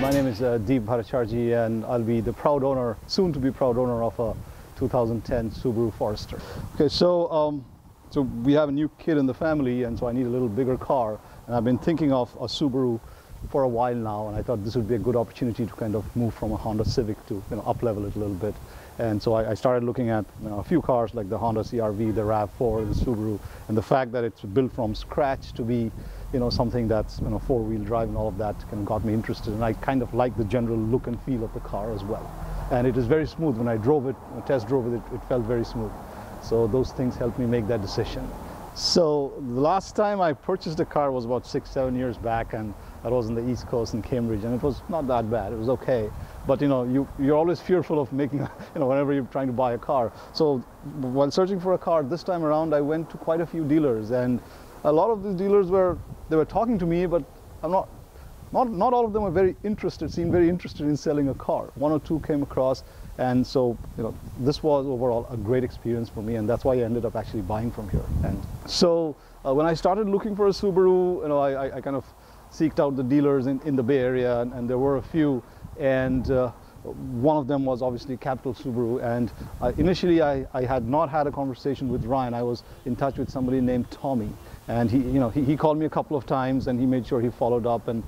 My name is Deep Bhattacharjee, and I'll be the proud owner, soon to be proud owner of a 2010 Subaru Forester. Okay, so we have a new kid in the family, and so I need a little bigger car. And I've been thinking of a Subaru for a while now, and I thought this would be a good opportunity to kind of move from a Honda Civic to up-level it a little bit. And so I started looking at a few cars like the Honda CR-V, the RAV4, the Subaru, and the fact that it's built from scratch to be something that's four-wheel drive and all of that kind of got me interested. And I kind of like the general look and feel of the car as well. And it is very smooth. When I drove it, test drove it, it felt very smooth. So those things helped me make that decision. So the last time I purchased a car was about 6-7 years back, and that was on the East Coast in Cambridge, and it was not that bad. It was okay. But you're always fearful of making, whenever you're trying to buy a car. So while searching for a car this time around, I went to quite a few dealers, and a lot of these dealers were talking to me, but not all of them were seemed very interested in selling a car. One or two came across, and so this was overall a great experience for me, and that's why I ended up actually buying from here. And so when I started looking for a Subaru, I kind of seeked out the dealers in the Bay Area, and there were a few, and one of them was obviously Capital Subaru. And initially I had not had a conversation with Ryan. I was in touch with somebody named Tommy, and he called me a couple of times, and he made sure he followed up, and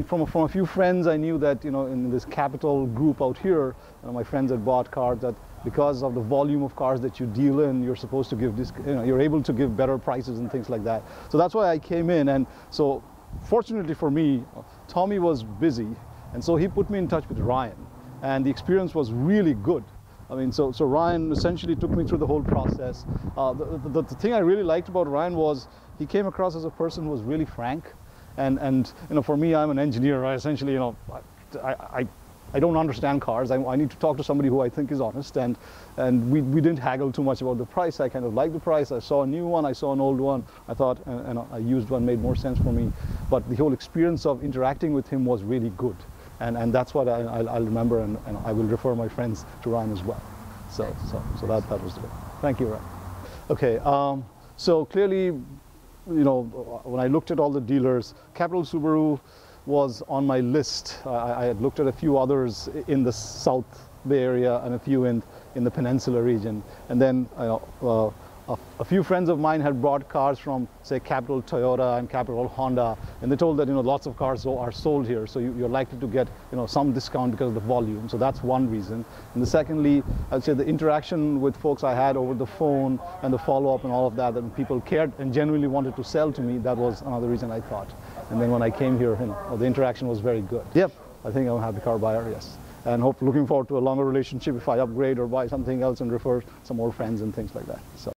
from a few friends I knew that in this Capital group out here, my friends had bought cars that because of the volume of cars that you deal in, you're supposed to give you're able to give better prices and things like that. So that's why I came in, and so fortunately for me, Tommy was busy, and so he put me in touch with Ryan, and the experience was really good. I mean, so Ryan essentially took me through the whole process. The thing I really liked about Ryan was he came across as a person who was really frank, and for me, I'm an engineer. I essentially, I don't understand cars. I need to talk to somebody who I think is honest, and we didn't haggle too much about the price. I kind of liked the price. I saw a new one, I saw an old one. I thought a used one made more sense for me. But the whole experience of interacting with him was really good. And that's what I'll remember, and I will refer my friends to Ryan as well. So that was good. Thank you, Ryan. Okay, so clearly, when I looked at all the dealers, Capital Subaru was on my list. I had looked at a few others in the South Bay Area and a few in the Peninsula region. And then a few friends of mine had bought cars from, say, Capital Toyota and Capital Honda, and they told that lots of cars are sold here, so you're likely to get some discount because of the volume. So that's one reason. And secondly, I'd say the interaction with folks I had over the phone and the follow-up and all of that, that people cared and genuinely wanted to sell to me, that was another reason I thought. And then when I came here, the interaction was very good. Yep, I think I'm a happy car buyer, yes. And looking forward to a longer relationship if I upgrade or buy something else and refer some more friends and things like that. So.